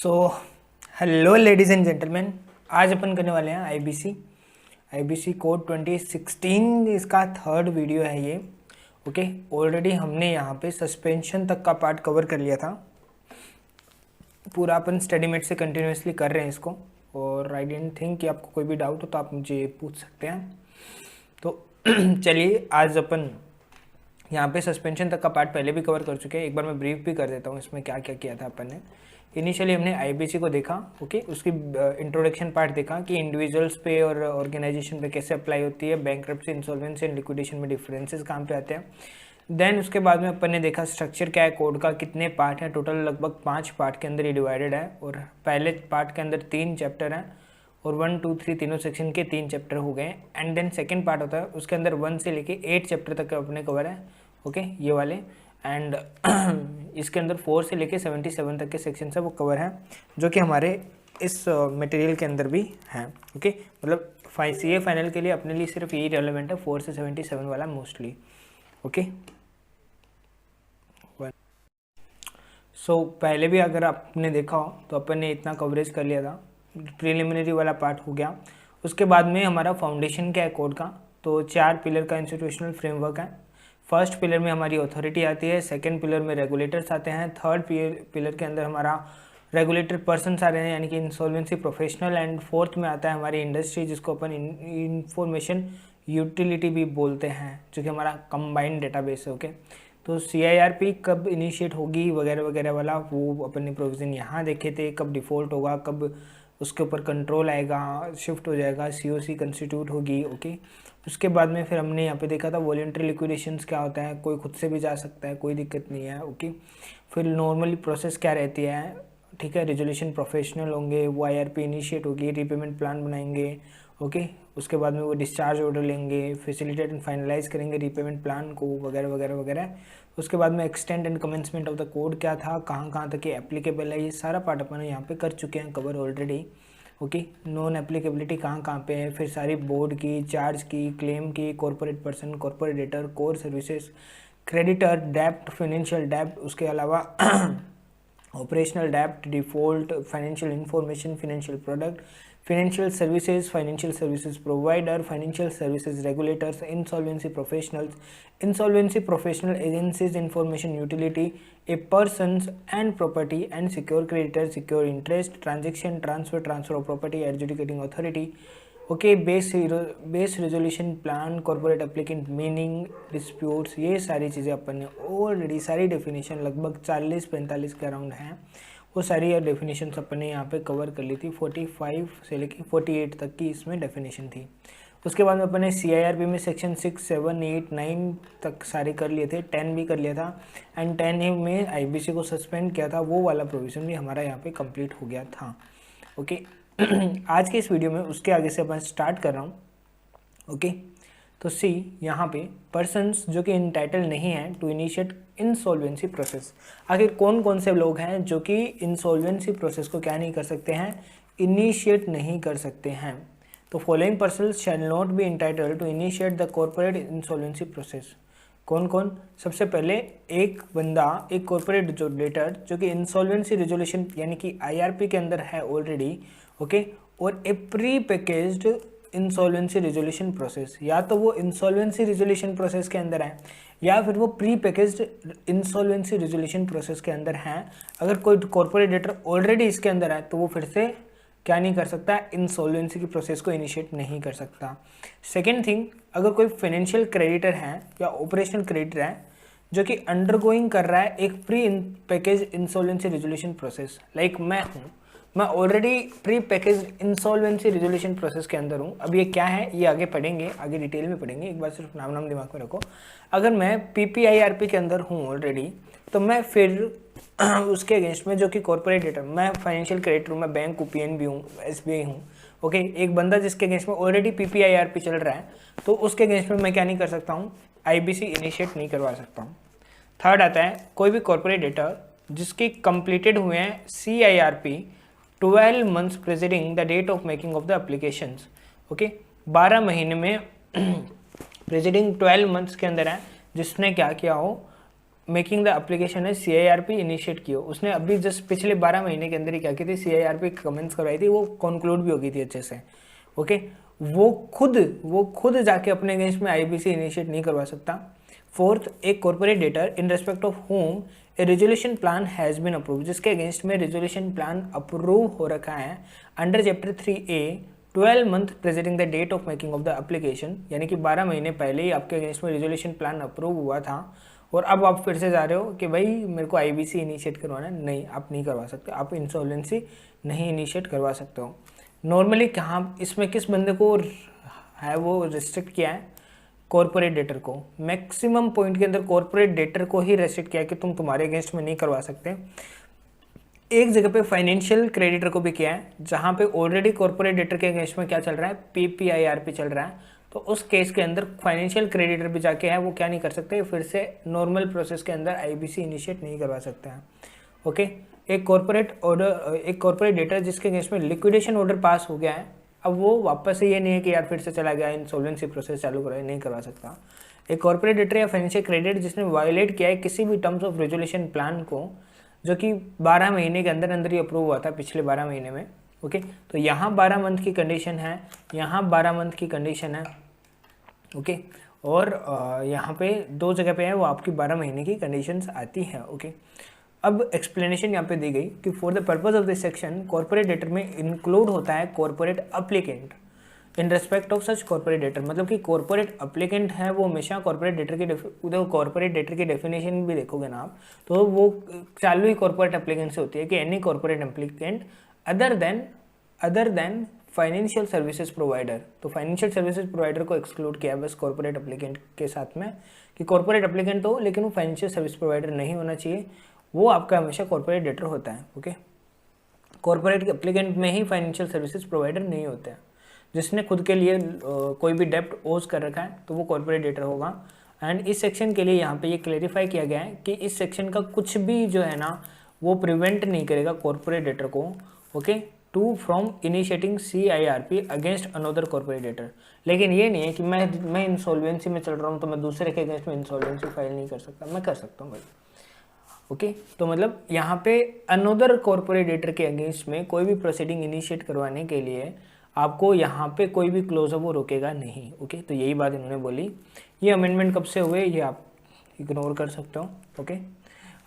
So hello ladies and gentleman, आज अपन करने वाले हैं आईबीसी कोड 2016। इसका थर्ड वीडियो है ये। ओके, ऑलरेडी हमने यहाँ पे सस्पेंशन तक का पार्ट कवर कर लिया था। पूरा अपन स्टडीमेट से कंटिन्यूसली कर रहे हैं इसको, और आई डेंट थिंक कि आपको कोई भी डाउट हो तो आप मुझे पूछ सकते हैं। तो चलिए, आज अपन यहाँ पे सस्पेंशन तक का पार्ट पहले भी कवर कर चुके हैं। एक बार मैं ब्रीफ भी कर देता हूँ इसमें क्या क्या किया था अपन ने। इनिशियली हमने आईबीसी को देखा, ओके, उसकी इंट्रोडक्शन पार्ट देखा कि इंडिविजुअल्स पे और ऑर्गेनाइजेशन पे कैसे अप्लाई होती है, बैंक्रप्सी, इंसॉल्वेंसी एंड लिक्विडेशन में डिफरेंसेस कहाँ पे आते हैं। देन उसके बाद में अपन ने देखा स्ट्रक्चर क्या है कोड का, कितने पार्ट हैं, टोटल लगभग 5 पार्ट के अंदर ये डिवाइडेड है, और पहले पार्ट के अंदर 3 चैप्टर हैं, और 1, 2, 3 तीनों सेक्शन के 3 चैप्टर हो गए। एंड देन सेकेंड पार्ट होता है, उसके अंदर 1 से लेके 8 चैप्टर तक अपने कवर है, ओके, ये वाले। एंड इसके अंदर 4 से लेके 77 तक के सेक्शन है वो कवर हैं, जो कि हमारे इस मटेरियल के अंदर भी हैं। ओके, मतलब सीए फाइनल के लिए अपने लिए सिर्फ यही रेलेवेंट है, 4 से 77 वाला मोस्टली। ओके, सो पहले भी अगर आपने देखा हो तो अपन ने इतना कवरेज कर लिया था। प्रीलिमिनरी वाला पार्ट हो गया। उसके बाद में हमारा फाउंडेशन क्या है कोड का, तो 4 पिलर का इंस्टीट्यूशनल फ्रेमवर्क है। फर्स्ट पिलर में हमारी अथॉरिटी आती है, सेकंड पिलर में रेगुलेटर्स आते हैं, थर्ड पिलर के अंदर हमारा रेगुलेटर पर्सनस आ रहे हैं यानी कि इंसॉल्वेंसी प्रोफेशनल, एंड फोर्थ में आता है हमारी इंडस्ट्री, जिसको अपन इंफॉर्मेशन यूटिलिटी भी बोलते हैं, जो कि हमारा कंबाइंड डेटाबेस है। ओके, तो सीआईआरपी कब इनिशिएट होगी वगैरह वगैरह वाला वो अपन ने प्रोविज़न यहाँ देखे थे, कब डिफ़ॉल्ट होगा, कब उसके ऊपर कंट्रोल आएगा, शिफ्ट हो जाएगा, सीओसी कंस्टिट्यूट होगी। ओके, उसके बाद में फिर हमने यहाँ पे देखा था वॉलेंट्री लिक्विडेशंस क्या होता है, कोई खुद से भी जा सकता है, कोई दिक्कत नहीं है। ओके, फिर नॉर्मली प्रोसेस क्या रहती है, ठीक है, रेजोल्यूशन प्रोफेशनल होंगे, वो आईआरपी इनिशिएट होगी, रीपेमेंट प्लान बनाएंगे। ओके, उसके बाद में वो डिस्चार्ज ऑर्डर लेंगे, फैसिलिटेट एंड फाइनलाइज करेंगे रीपेमेंट प्लान को, वगैरह वगैरह वगैरह। उसके बाद में extend and commencement of the code क्या था, कहाँ कहाँ तक ये एप्लीकेबल है, ये सारा पार्ट अपन यहाँ पे कर चुके हैं cover already. Okay, non applicability कहाँ पे है, फिर सारी बोर्ड की, चार्ज की, क्लेम की, corporate person, corporate debtor, core services, creditor, डेप्ट, फाइनेंशियल डेप्ट, उसके अलावा operational dept, default, financial information, financial product, financial services provider, financial services regulators, insolvency professional agencies, information utility, A persons and property and secure creditor, secure interest, transaction, transfer of property, adjudicating authority. Okay, base resolution plan, corporate applicant meaning, disputes, ये सारी चीज़ें अपन ने already सारी definition लगभग 40-45 के around हैं, वो सारी डेफिनेशन अपन ने यहाँ पे कवर कर ली थी। 45 से लेकर 48 तक की इसमें डेफिनेशन थी। उसके बाद में अपन ने सीआईआरपी में सेक्शन 6, 7, 8, 9 तक सारे कर लिए थे, 10 भी कर लिया था, एंड 10 में आईबीसी को सस्पेंड किया था, वो वाला प्रोविज़न भी हमारा यहाँ पे कंप्लीट हो गया था। ओके, आज के इस वीडियो में उसके आगे से अपन स्टार्ट कर रहा हूँ। ओके, तो सी यहाँ पे पर्सन्स जो कि इंटाइटल नहीं है टू इनिशिएट इंसॉल्वेंसी प्रोसेस। आखिर कौन कौन से लोग हैं जो कि इंसॉल्वेंसी प्रोसेस को क्या नहीं कर सकते हैं, इनिशिएट नहीं कर सकते हैं। तो following persons shall not be entitled to initiate the corporate insolvency process. कौन कौन? सबसे पहले एक बंदा, एक कॉर्पोरेट जो डेटर जो कि इंसॉल्वेंसी रेजोल्यूशन यानी कि आईआरपी के अंदर है ऑलरेडी, ओके, और a pre packaged insolvency resolution process, या तो वो इंसॉल्वेंसी रेजोल्यूशन प्रोसेस के अंदर है या फिर वो pre packaged insolvency resolution process के अंदर है। अगर कोई कॉर्पोरेट डेटर ऑलरेडी इसके अंदर है तो वो फिर से क्या नहीं कर सकता, इंसॉल्वेंसी की प्रोसेस को इनिशिएट नहीं कर सकता। सेकेंड थिंग, अगर कोई फाइनेंशियल क्रेडिटर है या ऑपरेशनल क्रेडिटर है जो कि अंडरगोइंग कर रहा है एक pre package insolvency resolution process, like मैं हूँ, मैं already pre package insolvency resolution process के अंदर हूँ। अब ये क्या है ये आगे पढ़ेंगे, आगे डिटेल में पढ़ेंगे, एक बार सिर्फ नाम दिमाग में रखो। अगर मैं पीपीआईआरपी के अंदर हूँ ऑलरेडी, तो मैं फिर उसके अगेंस्ट में जो कि कॉर्पोरेट डेटर, मैं फाइनेंशियल क्रेडिटर हूँ, मैं बैंक हूँ, पीएनबी हूँ, एसबीआई हूँ। ओके, एक बंदा जिसके अगेंस्ट में ऑलरेडी पीपीआईआरपी चल रहा है, तो उसके अगेंस्ट में मैं क्या नहीं कर सकता हूँ, आईबीसी इनिशिएट नहीं करवा सकता हूँ। थर्ड आता है कोई भी कॉर्पोरेट डेटर जिसकी कंप्लीटेड हुए हैं CIRP 12 months preceding the date of making of the applications। Okay, 12 महीने में प्रेसिडिंग 12 months के अंदर है जिसने क्या किया हो, मेकिंग द एप्लीकेशन है CIRP इनिशिएट की हो, उसने अभी जस्ट पिछले 12 महीने के अंदर ही क्या की थी, CIRP कमेंट्स करवाई थी, वो कंक्लूड भी हो गई थी अच्छे से। ओके, वो खुद जाके अपने अगेंस्ट में IBC इनिशिएट नहीं करवा सकता। फोर्थ, एक corporate debtor in respect of whom a resolution plan has been approve, जिसके अगेंस्ट में रेजोल्यूशन प्लान अप्रूव हो रखा है under chapter 3A 12 month presenting the date of making of the application, यानी कि 12 महीने पहले ही आपके अगेंस्ट में रेजोल्यूशन प्लान अप्रूव हुआ था और अब आप फिर से जा रहे हो कि भाई मेरे को IBC इनिशिएट करवाना है। नहीं, आप नहीं करवा सकते, आप इंसॉल्वेंसी नहीं इनिशिएट करवा सकते हो। नॉर्मली कहाँ इसमें किस बंदे को है वो रिस्ट्रिक्ट किया है, कॉर्पोरेट डेटर को, मैक्सिमम पॉइंट के अंदर कॉर्पोरेट डेटर को ही रेस्ट्रिक्ट किया कि तुम तुम्हारे अगेंस्ट में नहीं करवा सकते। एक जगह पे फाइनेंशियल क्रेडिटर को भी किया है, जहाँ पे ऑलरेडी कॉर्पोरेट डेटर के अगेंस्ट में क्या चल रहा है, PPIRP चल रहा है, तो उस केस के अंदर फाइनेंशियल क्रेडिटर भी जाके है वो क्या नहीं कर सकते, फिर से नॉर्मल प्रोसेस के अंदर IBC इनिशिएट नहीं करवा सकते हैं। ओके, एक कॉर्पोरेट डेटर जिसके अगेंस्ट में लिक्विडेशन ऑर्डर पास हो गया है, अब वो वापस से ये नहीं है कि यार फिर से चला गया इंसॉल्वेंसी प्रोसेस चालू करा, नहीं करवा सकता। एक कॉर्पोरेट डेटर या फाइनेंशियल क्रेडिटर जिसने वायलेट किया है किसी भी टर्म्स ऑफ रेजोल्यूशन प्लान को, जो कि 12 महीने के अंदर अंदर ही अप्रूव हुआ था पिछले 12 महीने में। ओके, तो यहाँ 12 मंथ की कंडीशन है, यहाँ 12 मंथ की कंडीशन है। ओके, और यहाँ पे दो जगह पे है वो आपकी 12 महीने की कंडीशंस आती है। ओके, अब एक्सप्लेनेशन यहाँ पे दी गई कि for the purpose of this section corporate debtor में इंक्लूड होता है corporate applicant in respect of such corporate debtor, मतलब कि कॉर्पोरेट एप्लीकेंट है वो हमेशा कॉर्पोरेट डेटर की कॉर्पोरेट डेटर की डेफिनेशन भी देखोगे ना आप, तो वो चालू ही कॉर्पोरेट एप्लीकेंट से होती है कि any corporate applicant other than financial services provider. तो फाइनेंशियल सर्विसेज प्रोवाइडर को एक्सक्लूड किया बस कॉर्पोरेट एप्लीकेंट के साथ में, कि कॉर्पोरेट एप्लीकेंट हो लेकिन वो फाइनेंशियल सर्विस प्रोवाइडर नहीं होना चाहिए, वो आपका हमेशा कॉर्पोरेट डेटर होता है। ओके, कॉर्पोरेट एप्लीकेंट में ही फाइनेंशियल सर्विसेज प्रोवाइडर नहीं होते हैं। जिसने खुद के लिए कोई भी डेप्ट ओज कर रखा है तो वो कॉर्पोरेट डेटर होगा। एंड इस सेक्शन के लिए यहाँ पे ये क्लेरिफाई किया गया है कि इस सेक्शन का कुछ भी जो है ना वो प्रिवेंट नहीं करेगा कॉर्पोरेट डेटर को, okay, to from initiating CIRP against another corporate debtor. लेकिन ये नहीं है कि मैं इंसॉल्वेंसी में चल रहा हूँ तो मैं दूसरे के अगेंस्ट में इंसॉल्वेंसी फाइल नहीं कर सकता, मैं कर सकता हूँ भाई। ओके, तो मतलब यहाँ पे अनदर कॉर्पोरेट डेटर के अगेंस्ट में कोई भी प्रोसीडिंग इनिशिएट करवाने के लिए आपको यहाँ पे कोई भी क्लोज वो रोकेगा नहीं। ओके, तो यही बात इन्होंने बोली। ये अमेंडमेंट कब से हुए ये आप इग्नोर कर सकते हो। ओके,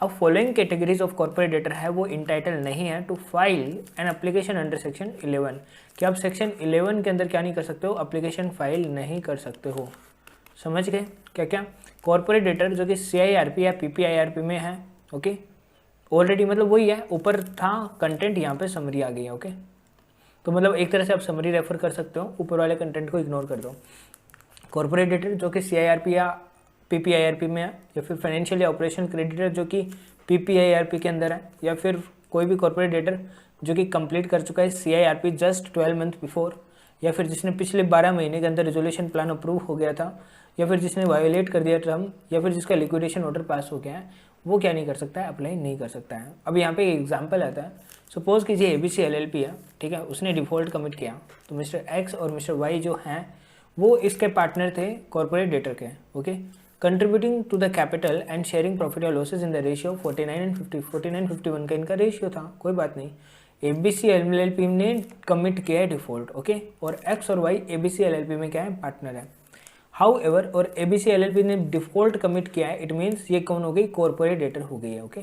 अब following categories of corporate debtor है वो इंटाइटल नहीं है to file an application under section 11, कि आप सेक्शन 11 के अंदर क्या नहीं कर सकते हो, एप्लीकेशन फाइल नहीं कर सकते हो। समझ गए क्या क्या? कॉर्पोरेट डेटर जो कि CIRP या PPIRP में है, ओके, ऑलरेडी मतलब वही है, ऊपर था कंटेंट, यहाँ पे समरी आ गई है। ओके, तो मतलब एक तरह से आप समरी रेफर कर सकते हो, ऊपर वाले कंटेंट को इग्नोर कर दो। कॉर्पोरेट डेटर जो कि CIRP या PPIRP में है, या फिर फाइनेंशियल या ऑपरेशन क्रेडिटर जो कि PPIRP के अंदर है, या फिर कोई भी कॉर्पोरेट डेटर जो कि कंप्लीट कर चुका है CIRP जस्ट 12 मंथ बिफोर, या फिर जिसने पिछले 12 महीने के अंदर रेजोल्यूशन प्लान अप्रूव हो गया था, या फिर जिसने वायोलेट कर दिया टर्म, या फिर जिसका लिक्विडेशन ऑर्डर पास हो गया है, वो क्या नहीं कर सकता है, अप्लाई नहीं कर सकता है। अब यहाँ पे एक एग्जाम्पल आता है, सपोज कीजिए ABC LLP है, ठीक है, उसने डिफॉल्ट कमिट किया, तो मिस्टर X और मिस्टर Y जो हैं वो इसके पार्टनर थे कॉर्पोरेट डेटर के। Okay, contributing to the capital and sharing profit और losses in the ratio 49 and 50, 49-51 का इनका रेशियो था, कोई बात नहीं। ABC LLP ने कमिट किया है डिफॉल्ट, ओके, और X और Y ABC LLP में क्या है, पार्टनर है। हाउएवर, और ABC LLP ने डिफॉल्ट कमिट किया है, इट मीन्स ये कौन हो गई, कॉर्पोरेट डेटर हो गई है। Okay,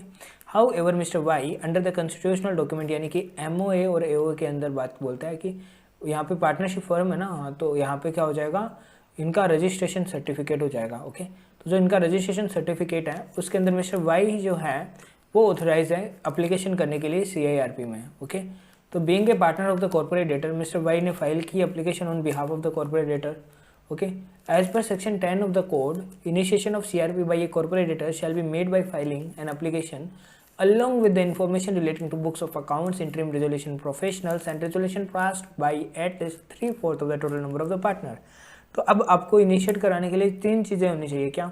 however mister Y under the constitutional document, यानी कि MOA और AOA के अंदर बात बोलता है कि यहाँ पे पार्टनरशिप फर्म है ना, तो यहाँ पे क्या हो जाएगा, इनका रजिस्ट्रेशन सर्टिफिकेट हो जाएगा। ओके, तो जो इनका रजिस्ट्रेशन सर्टिफिकेट है उसके अंदर मिस्टर वाई जो है वो ऑथराइज है अप्लीकेशन करने के लिए CIRP में। ओके, तो being a partner of the corporate debtor mister Y ने फाइल की application on behalf of the corporate debtor. Okay, as per section 10 of the code, initiation of CRP by a corporate debtor shall be made by filing an application along with the information relating to books of accounts, interim resolution professionals and resolution passed by at least 3/4 of the total number of the partner। तो अब आपको initiate कराने के लिए 3 चीज़ें होनी चाहिए, क्या,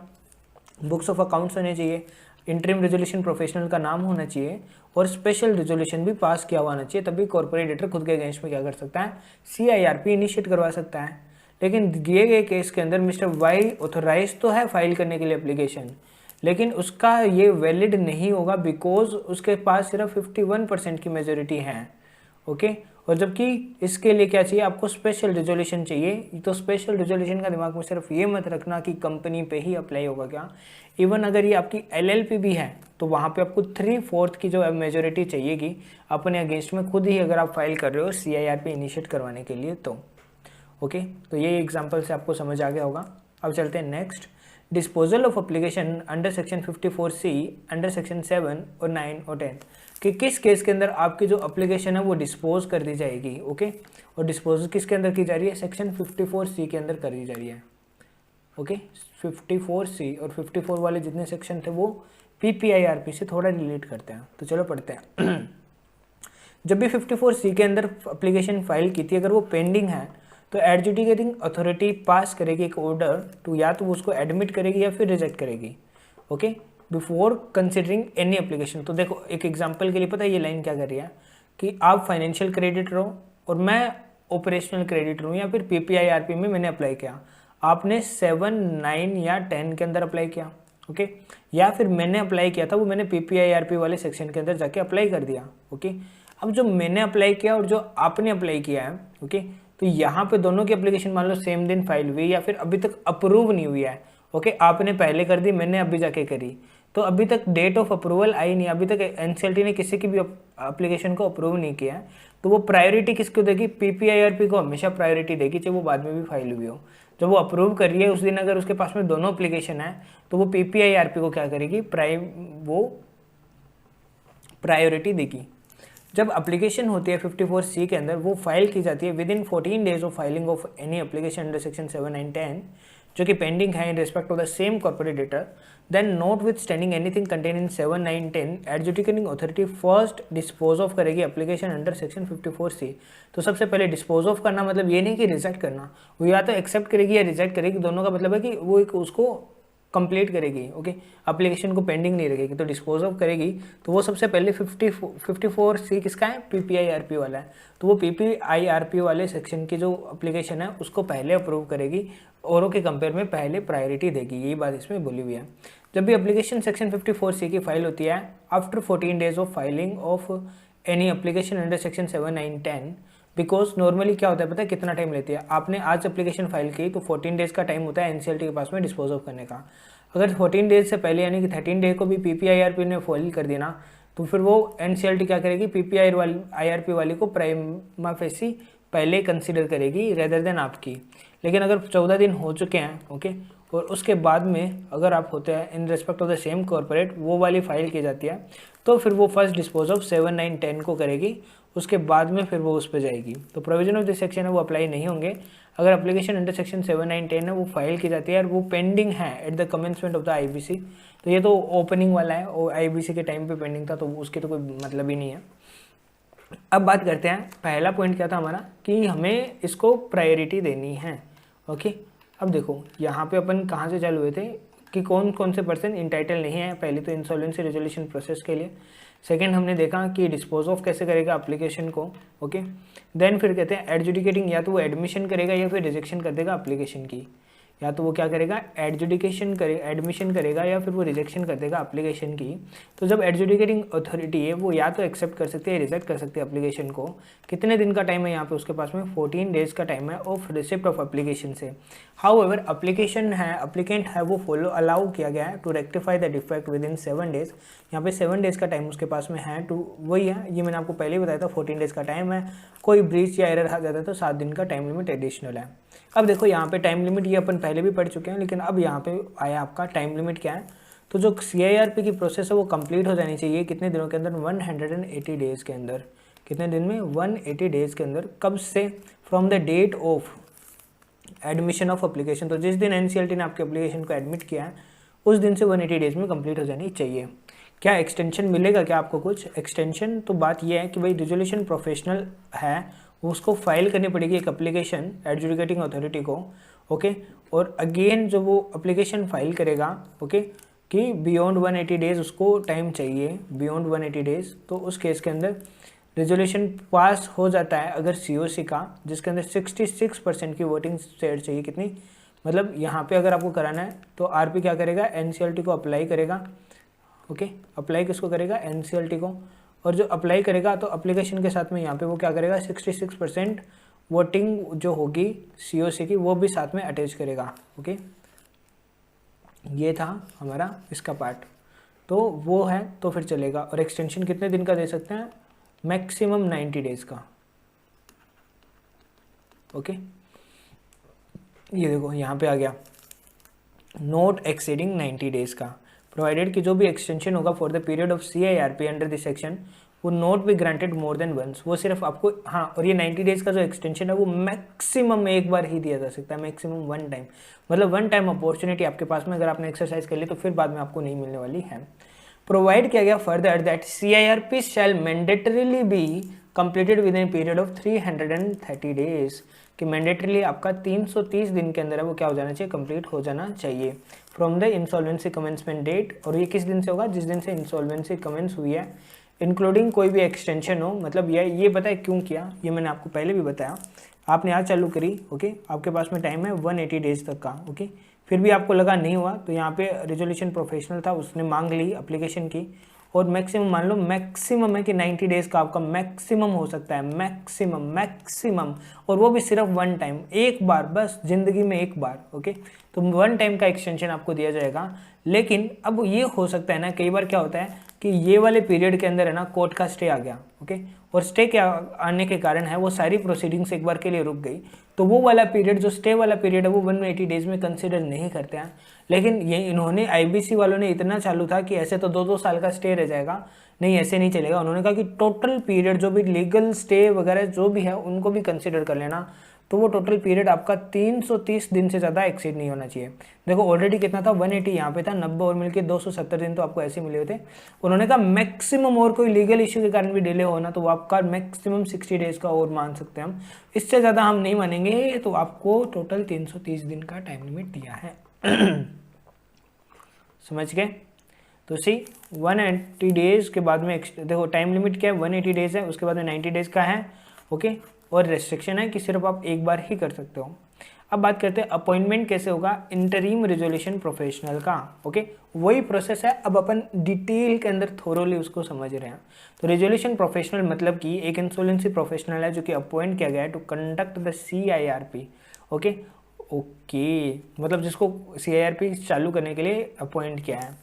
बुक्स ऑफ अकाउंट्स होने चाहिए, इंटरिम रेजोल्यूशन प्रोफेशनल का नाम होना चाहिए, और स्पेशल रेजोल्यूशन भी पास किया हुआ होना चाहिए, तभी कॉर्पोरेट डेटर खुद के अगेंस्ट में क्या कर सकता है, CIRP इनिशिएट करवा सकता है। लेकिन दिए गए केस के अंदर मिस्टर वाई ऑथोराइज तो है फाइल करने के लिए एप्लीकेशन, लेकिन उसका ये वैलिड नहीं होगा बिकॉज उसके पास सिर्फ 51% की मेजोरिटी है। ओके, और जबकि इसके लिए क्या चाहिए आपको, स्पेशल रिजोल्यूशन चाहिए। तो स्पेशल रिजोल्यूशन का दिमाग में सिर्फ ये मत रखना कि कंपनी पे ही अप्लाई होगा, क्या इवन अगर ये आपकी एलएलपी भी है तो वहाँ पे आपको 3/4 की जो मेजोरिटी चाहिएगी अपने अगेंस्ट में खुद ही, अगर आप फाइल कर रहे हो CIRP इनिशिएट करवाने के लिए तो। ओके, तो ये एग्जाम्पल से आपको समझ आ गया होगा। अब चलते हैं next, disposal of application under section 54C under section 7 और 9 और 10, कि किस केस के अंदर आपकी जो एप्लीकेशन है वो डिस्पोज कर दी जाएगी। ओके, और डिस्पोज किसके अंदर की जा रही है, सेक्शन 54C के अंदर कर दी जा रही है। ओके, 54C और 54 वाले जितने सेक्शन थे वो PPIRP से थोड़ा रिलेट करते हैं। तो चलो पढ़ते हैं। जब भी 54C के अंदर एप्लीकेशन फाइल की थी, अगर वो पेंडिंग है तो एडजुडिकेटिंग अथॉरिटी पास करेगी एक ऑर्डर टू, या तो वो उसको एडमिट करेगी या फिर रिजेक्ट करेगी। Okay, before considering any application. तो देखो एक एग्जांपल के लिए पता है ये लाइन क्या कर रही है कि आप फाइनेंशियल क्रेडिटर हो और मैं ऑपरेशनल क्रेडिटर हूँ, या फिर PPIRP में मैंने अप्लाई किया, आपने 7, 9 या 10 के अंदर अप्लाई किया। ओके, या फिर मैंने अप्लाई किया था वो मैंने PPIRP वाले सेक्शन के अंदर जाके अप्लाई कर दिया। ओके, अब जो मैंने अप्लाई किया और जो आपने अप्लाई किया है, ओके, तो यहाँ पे दोनों की एप्लीकेशन मान लो सेम दिन फाइल हुई या फिर अभी तक अप्रूव नहीं हुई है। ओके, आपने पहले कर दी, मैंने अभी जाके करी, तो अभी तक डेट ऑफ अप्रूवल आई नहीं, अभी तक NCLT ने किसी की भी एप्लीकेशन को अप्रूव नहीं किया है, तो वो प्रायोरिटी किसको देगी, PPIRP को हमेशा प्रायोरिटी देगी, चाहे वो बाद में भी फाइल हुई हो। जब वो अप्रूव कर रही है उस दिन अगर उसके पास में दोनों एप्लीकेशन है तो वो PPIRP को क्या करेगी, वो प्रायोरिटी देगी। जब एप्लीकेशन होती है 54C के अंदर, वो फाइल की जाती है within 14 days of filing of any application under section 7 and 10 जो कि पेंडिंग है in respect of the same corporate debtor, then notwithstanding anything contain in 7, 9, 10 adjudicating authority first dispose of करेगी application under section 54C। तो सबसे पहले dispose of करना मतलब ये नहीं कि रिजेक्ट करना, वो या तो एक्सेप्ट करेगी या रिजेक्ट करेगी, दोनों का मतलब है कि वो एक उसको कंप्लीट करेगी। ओके, एप्लीकेशन को पेंडिंग नहीं रखेगी, तो डिस्पोज ऑफ करेगी। तो वो सबसे पहले 54C किसका है, PPIRP वाला है, तो वो PPIRP वाले सेक्शन की जो एप्लीकेशन है उसको पहले अप्रूव करेगी, औरों के कंपेयर में पहले प्रायोरिटी देगी। यही बात इसमें बोली हुई है। जब भी एप्लीकेशन सेक्शन 54C की फाइल होती है after 14 days of filing of any application under section 7, 9, 10, because normally क्या होता है पता है कितना टाइम लेती है, आपने आज एप्लीकेशन फाइल की तो 14 डेज का टाइम होता है NCLT के पास में डिस्पोज ऑफ करने का। अगर 14 डेज से पहले यानी कि 13 डे को भी PPIRP ने फाइल कर दिया ना, तो फिर वो NCLT क्या करेगी, PPIRP वाली को प्राइमा फेसी पहले कंसिडर करेगी रेदर देन आपकी। लेकिन अगर 14 दिन हो चुके हैं, ओके, और उसके बाद में अगर आप होते हैं इन respect of the same corporate, वो वाली फाइल की जाती है, तो फिर वो फर्स्ट डिस्पोज ऑफ 7, 9, 10 को करेगी, उसके बाद में फिर वो उस पर जाएगी। तो प्रोविजन ऑफ दिस सेक्शन है वो अप्लाई नहीं होंगे अगर एप्लीकेशन अंडर सेक्शन 7, 9, 10 है वो फाइल की जाती है और वो पेंडिंग है at the commencement of the IBC। तो ये तो ओपनिंग वाला है और IBC के टाइम पे पेंडिंग था, तो उसकी तो कोई मतलब ही नहीं है। अब बात करते हैं, पहला पॉइंट क्या था हमारा कि हमें इसको प्रायोरिटी देनी है। ओके, अब देखो यहाँ पे अपन कहाँ से चालू हुए थे कि कौन कौन से पर्सन इंटाइटल नहीं है। पहले तो इंसॉल्वेंसी रेजोल्यूशन प्रोसेस के लिए, सेकंड हमने देखा कि डिस्पोज ऑफ कैसे करेगा एप्लीकेशन को। ओके, देन फिर कहते हैं एडजुडिकेटिंग, या तो वो एडमिशन करेगा या फिर रिजेक्शन कर देगा एप्लीकेशन की, या तो वो क्या करेगा एडजुडिकेशन एडमिशन करेगा या फिर वो रिजेक्शन कर देगा एप्लीकेशन की। तो जब एडजुडिकेटिंग अथॉरिटी है वो या तो एक्सेप्ट कर सकती है रिजेक्ट कर सकती है एप्लीकेशन को। कितने दिन का टाइम है यहाँ पे उसके पास में, 14 डेज का टाइम है ऑफ रिसिप्ट ऑफ एप्लीकेशन से। हाउएवर एप्लीकेशन है, एप्लीकेंट है वो फॉलो अलाउ किया गया है to rectify the defect within 7 days. यहाँ पे 7 डेज का टाइम उसके पास में है टू, वही है ये मैंने आपको पहले ही बताया था, 14 डेज का टाइम है। कोई ब्रीच या एरर आ जाता है तो 7 दिन का टाइम लिमिट एडिशनल है। अब देखो यहाँ पे टाइम लिमिट ये अपन पहले भी पढ़ चुके हैं, लेकिन अब यहाँ पे आया आपका टाइम लिमिट क्या है। तो जो CIRP की प्रोसेस है वो कंप्लीट हो जानी चाहिए कितने दिनों के अंदर, 180 डेज के अंदर। कितने दिन में, 180 डेज के अंदर। कब से, from the date of admission of application. तो जिस दिन NCLT ने आपके एप्लीकेशन को एडमिट किया है उस दिन से 180 डेज में कंप्लीट हो जानी चाहिए। क्या एक्सटेंशन मिलेगा क्या आपको कुछ एक्सटेंशन? तो बात यह है कि भाई रिजोल्यूशन प्रोफेशनल है उसको फाइल करनी पड़ेगी एक एप्लीकेशन एडजुडिकेटिंग अथॉरिटी को। ओके, और अगेन जो वो एप्लीकेशन फाइल करेगा, ओके, कि बियॉन्ड 180 डेज उसको टाइम चाहिए, बियॉन्ड 180 डेज। तो उस केस के अंदर रिजोल्यूशन पास हो जाता है अगर COC का, जिसके अंदर 66% की वोटिंग शेयर चाहिए, कितनी मतलब यहाँ पे अगर आपको कराना है तो आरपी क्या करेगा, एनसीएलटी को अप्लाई करेगा। ओके, अप्लाई किसको करेगा, एनसीएलटी को। और जो अप्लाई करेगा तो अप्लीकेशन के साथ में यहाँ पे वो क्या करेगा, 66% वोटिंग जो होगी सीओसी की वो भी साथ में अटैच करेगा। ओके, ये था हमारा इसका पार्ट, तो वो है तो फिर चलेगा। और एक्सटेंशन कितने दिन का दे सकते हैं, मैक्सिमम 90 डेज का। ओके, ये देखो यहाँ पे आ गया, नोट एक्सीडिंग 90 डेज का, प्रोवाइडेड कि जो भी एक्सटेंशन होगा for the period of CIRP under this section वो नोट भी ग्रांटेड मोर देन वंस, वो सिर्फ आपको, हाँ, और ये 90 डेज का जो एक्सटेंशन है वो मैक्सिमम एक बार ही दिया जा सकता है, मैक्सिमम वन टाइम, मतलब वन टाइम अपॉर्चुनिटी आपके पास में, अगर आपने एक्सरसाइज कर ली तो फिर बाद में आपको नहीं मिलने वाली है। प्रोवाइड किया गया further that CIRP shall mandatorily be completed within period of 330 days, कि मैंडेटरीली आपका 330 दिन के अंदर है वो क्या हो जाना चाहिए, कंप्लीट हो जाना चाहिए from the insolvency commencement date. और ये किस दिन से होगा, जिस दिन से इंसॉल्वेंसी कमेंस हुई है, इंक्लूडिंग कोई भी एक्सटेंशन हो। मतलब ये पता है क्यों किया, ये मैंने आपको पहले भी बताया। आपने आज चालू करी, ओके, आपके पास में टाइम है 180 डेज तक का, ओके, फिर भी आपको लगा नहीं हुआ तो यहाँ पे रेजोल्यूशन प्रोफेशनल था, उसने मांग ली एप्लीकेशन की, और मैक्सिमम मान लो मैक्सिमम है कि 90 डेज का आपका मैक्सिमम हो सकता है, मैक्सिमम, और वो भी सिर्फ वन टाइम, एक बार, बस जिंदगी में एक बार। ओके, तो वन टाइम का एक्सटेंशन आपको दिया जाएगा। लेकिन अब ये हो सकता है ना, कई बार क्या होता है कि ये वाले पीरियड के अंदर है ना कोर्ट का स्टे आ गया, ओके, और स्टे के आने के कारण है वो सारी प्रोसीडिंग्स एक बार के लिए रुक गई, तो वो वाला पीरियड, जो स्टे वाला पीरियड है वो 180 डेज में कंसिडर नहीं करते हैं। लेकिन ये इन्होंने IBC वालों ने इतना चालू था कि ऐसे तो 2-2 साल का स्टे रह जाएगा, नहीं ऐसे नहीं चलेगा। उन्होंने कहा कि टोटल पीरियड जो भी लीगल स्टे वगैरह जो भी है उनको भी कंसिडर कर लेना, तो वो टोटल पीरियड आपका 330 दिन से ज़्यादा एक्सीड नहीं होना चाहिए। देखो ऑलरेडी कितना था, 180 यहाँ पे था, 90 और मिलके 270 दिन तो आपको ऐसे मिले होते। उन्होंने कहा मैक्सिमम और कोई लीगल इश्यू के कारण भी डिले होना तो वो आपका मैक्सिमम 60 डेज का और मान सकते हैं हम, इससे ज़्यादा हम नहीं मानेंगे। तो आपको टोटल 330 दिन का टाइम लिमिट दिया है। समझ गए? तो सी 180 डेज के बाद में देखो टाइम लिमिट क्या है, 180 डेज है, उसके बाद में 90 डेज का है, ओके, और रेस्ट्रिक्शन है कि सिर्फ आप एक बार ही कर सकते हो। अब बात करते हैं अपॉइंटमेंट कैसे होगा इंटरिम रेजोल्यूशन प्रोफेशनल का, ओके, वही प्रोसेस है, अब अपन डिटेल के अंदर थोरोली उसको समझ रहे हैं। तो रेजोल्यूशन प्रोफेशनल मतलब कि एक इंसॉल्वेंसी प्रोफेशनल है जो कि अपॉइंट किया गया है to conduct the CIRP, okay, मतलब जिसको CIRP चालू करने के लिए अपॉइंट किया है।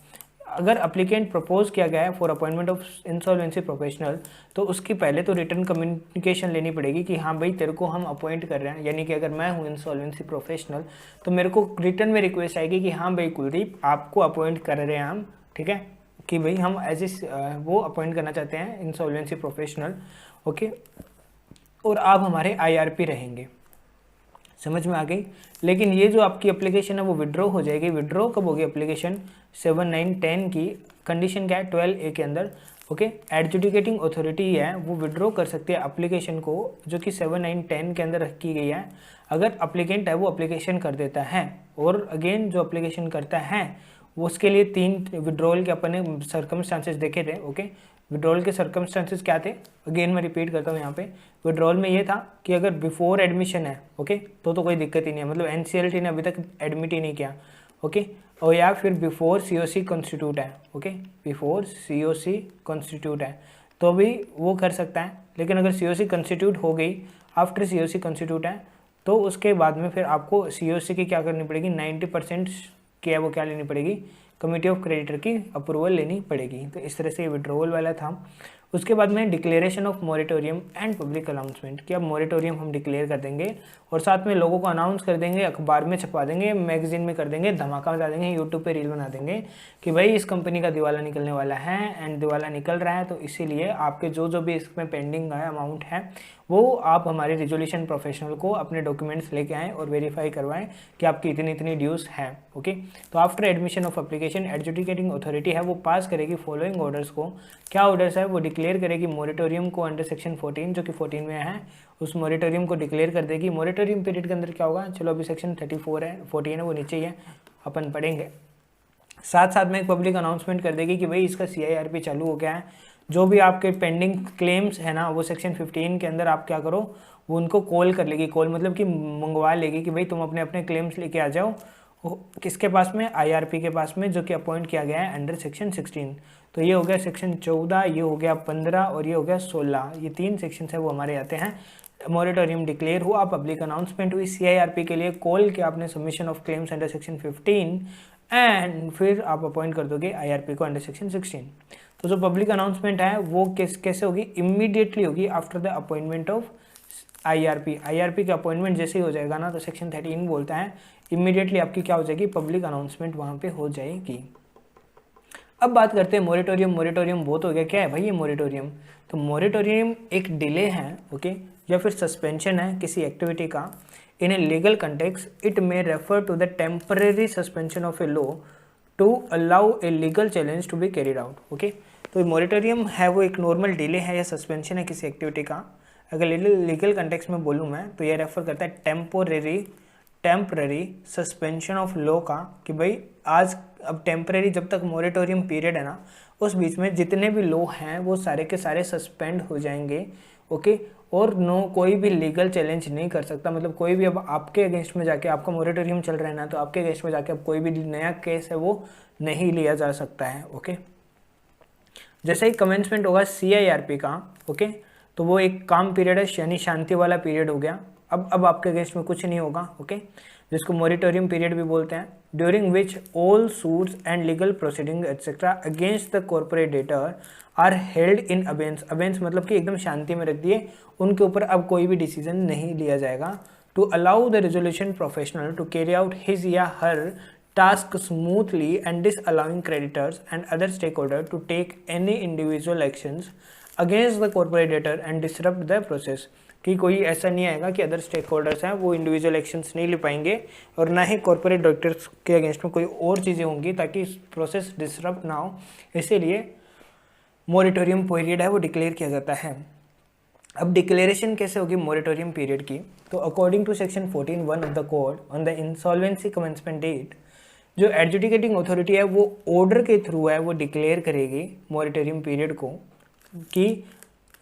अगर अप्लीकेंट प्रपोज किया गया है for appointment of insolvency professional, तो उसकी पहले तो रिटर्न कम्युनिकेशन लेनी पड़ेगी कि हाँ भाई तेरे को हम अपॉइंट कर रहे हैं, यानी कि अगर मैं हूँ इंसॉल्वेंसी प्रोफेशनल तो मेरे को रिटर्न में रिक्वेस्ट आएगी कि हाँ भाई कुलदीप आपको अपॉइंट कर रहे हैं हम, ठीक है, कि भाई हम एज वो अपॉइंट करना चाहते हैं इंसॉल्वेंसी प्रोफेशनल, ओके, और आप हमारे IRP रहेंगे। समझ में आ गई? लेकिन ये जो आपकी एप्लीकेशन है वो विड्रॉ हो जाएगी। विड्रॉ कब होगी एप्लीकेशन? 7, 9, 10 की कंडीशन क्या है 12A के अंदर, ओके, एडजुडिकेटिंग अथॉरिटी है वो विड्रॉ कर सकती है एप्लीकेशन को जो कि 7, 9, 10 के अंदर रखी गई है। अगर एप्लीकेंट है वो एप्लीकेशन कर देता है, और अगेन जो एप्लीकेशन करता है वो उसके लिए 3 विड्रॉल के अपने सर्कमस्टांसेस देखे थे, ओके। विड्रॉल के सर्कमस्टांसेस क्या थे, अगेन मैं रिपीट करता हूँ यहाँ पे। विड्रॉल में ये था कि अगर बिफोर एडमिशन है, ओके, तो कोई दिक्कत ही नहीं है, मतलब NCLT ने अभी तक एडमिट ही नहीं किया, ओके, और या फिर बिफोर COC कॉन्स्टिट्यूट है, ओके, बिफोर COC कॉन्स्टिट्यूट है तो भी वो कर सकता है। लेकिन अगर COC कॉन्स्टिट्यूट हो गई, आफ्टर COC कॉन्स्टिट्यूट है, तो उसके बाद में फिर आपको COC की क्या करनी पड़ेगी, 90% की है वो क्या लेनी पड़ेगी, कमिटी ऑफ क्रेडिटर की अप्रूवल लेनी पड़ेगी। तो इस तरह से ये विड्रॉवल वाला था। उसके बाद में declaration of moratorium and public announcement, कि अब मॉरेटोरियम हम डिक्लेयर कर देंगे और साथ में लोगों को अनाउंस कर देंगे, अखबार में छपा देंगे, मैगजीन में कर देंगे, धमाका बता देंगे, यूट्यूब पे रील बना देंगे कि भाई इस कंपनी का दिवाला निकलने वाला है एंड दिवाला निकल रहा है, तो इसीलिए आपके जो भी इसमें पेंडिंग है अमाउंट है वो आप हमारे रिजोल्यूशन प्रोफेशनल को अपने डॉक्यूमेंट्स लेके आएँ और वेरीफाई करवाएं कि आपकी इतनी ड्यूज है, ओके। तो after admission of application adjudicating authority है वो पास करेगी फॉलोइंग ऑर्डर्स को। क्या ऑर्डर्स है वो डिक्लेयर करेगी मॉरेटोरियम को अंडर सेक्शन 14 जो कि 14 में है, उस मॉरेटोरियम को डिक्लेयर कर देगी। मॉरेटोरियम पीरियड के अंदर क्या होगा, चलो अभी सेक्शन 34 है, 14 है वो नीचे ही है, अपन पढ़ेंगे। साथ साथ में एक पब्लिक अनाउंसमेंट कर देगी कि भाई इसका CIRP चालू हो गया है, जो भी आपके पेंडिंग क्लेम्स है ना वो सेक्शन 15 के अंदर आप क्या करो, वो उनको कॉल कर लेगी। कॉल मतलब कि मंगवा लेगी कि भाई तुम अपने अपने क्लेम्स लेके आ जाओ। किसके पास में? IRP के पास में, जो कि अपॉइंट किया गया है अंडर सेक्शन 16। तो ये हो गया सेक्शन 14, ये हो गया 15 और ये हो गया 16। ये 3 सेक्शन है वो हमारे आते हैं। मॉरेटोरियम डिक्लेयर हुआ, पब्लिक अनाउंसमेंट हुई, CIRP के लिए कॉल किया आपने submission of claims under section 15 and फिर आप अपॉइंट कर दोगे IRP को अंडर सेक्शन 16। तो जो पब्लिक अनाउंसमेंट है वो कैसे होगी? इमीडिएटली होगी after the appointment of IRP का अपॉइंटमेंट जैसे ही हो जाएगा ना, तो सेक्शन 13 बोलता है इमीडिएटली आपकी क्या हो जाएगी? पब्लिक अनाउंसमेंट वहाँ पे हो जाएगी। अब बात करते हैं मोरेटोरियम। मोरेटोरियम बहुत हो गया, क्या है भाई ये मोरेटोरियम? तो मोरेटोरियम एक डिले है, ओके, या फिर सस्पेंशन है किसी एक्टिविटी का। In a legal context it may refer to the temporary suspension of a law to allow a legal challenge to be carried out, okay. तो मोरेटोरियम है वो एक नॉर्मल डिले है या सस्पेंशन है किसी एक्टिविटी का। अगर लीगल कंटेक्स्ट में बोलूँ मैं तो ये रेफर करता है टेम्पररी सस्पेंशन ऑफ लॉ का, कि भाई आज अब टेम्परेरी जब तक मोरेटोरियम पीरियड है ना, उस बीच में जितने भी लॉ हैं वो सारे के सारे सस्पेंड हो जाएंगे, ओके। और नो कोई भी लीगल चैलेंज नहीं कर सकता, मतलब कोई भी अब आपके अगेंस्ट में जाके, आपका मोरेटोरियम चल रहा है ना, तो आपके अगेंस्ट में जाके अब कोई भी नया केस है वो नहीं लिया जा सकता है, ओके। जैसे ही कमेंसमेंट होगा CIRP का, ओके, तो वो एक काम पीरियड है, यानी शांति वाला पीरियड हो गया। अब आपके अगेंस्ट में कुछ नहीं होगा, ओके, जिसको मोरेटोरियम पीरियड भी बोलते हैं। During which all suits and legal proceeding etcetera against the corporate debtor are held in abeyance. Abeyance मतलब कि एकदम शांति में रख दिए, उनके ऊपर अब कोई भी डिसीजन नहीं लिया जाएगा। To allow the resolution professional to carry out his या her task smoothly and disallowing creditors and other stakeholders to take any individual actions against the corporate debtor and disrupt the process। कि कोई ऐसा नहीं आएगा कि other stake holders हैं वो individual actions नहीं ले पाएंगे, और ना ही कॉर्पोरेट डायरेक्टर्स के अगेंस्ट में कोई और चीज़ें होंगी ताकि प्रोसेस डिसरप्ट ना हो। इसीलिए मोरेटोरियम पीरियड है वो डिक्लेयर किया जाता है। अब डिक्लेरेशन कैसे होगी मोरेटोरियम पीरियड की? तो according to section 14(1) of the code on the insolvency commencement date, जो एडजुडिकेटिंग ऑथोरिटी है वो ऑर्डर के थ्रू है वो डिक्लेयर करेगी मोरेटोरियम पीरियड को, कि